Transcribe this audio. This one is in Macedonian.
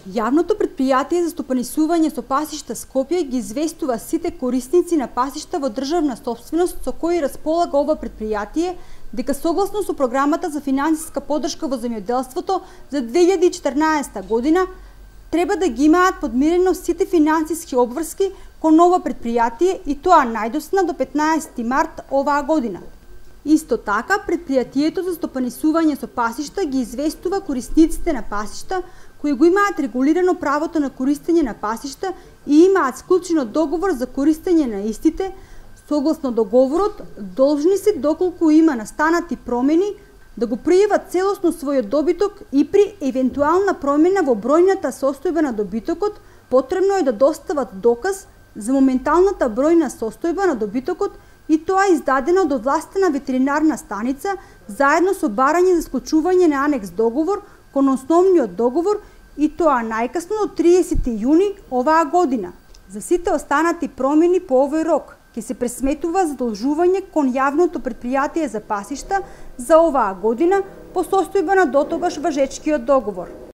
Јавното претпријатие за стопанисување со пасишта Скопје ги известува сите корисници на пасишта во државна сопственост со кои располага ова претпријатие дека согласно со програмата за финансиска поддршка во земјоделството за 2014 година треба да ги имаат подмирено сите финансиски обврски кон ова претпријатие и тоа најдосна до 15 март оваа година. Исто така, претпријатието за стопанисување со пасишта ги известува корисниците на пасишта кои го имаат регулирано правото на користење на пасишта и имаат склучено договор за користење на истите, согласно договорот, должни се доколку има настанати промени да го пријават целосно својот добиток и при евентуална промена во бројната состојба на добитокот, потребно е да достават доказ за моменталната бројна состојба на добитокот и тоа издадено од овластена ветеринарна станица заедно со барање за склучување на анекс договор кон основниот договор и тоа најкасно до 30 јуни оваа година. За сите останати промени по овој рок ќе се пресметува задолжување кон јавното претпријатие за пасишта за оваа година по состојба на дотогаш важечкиот договор.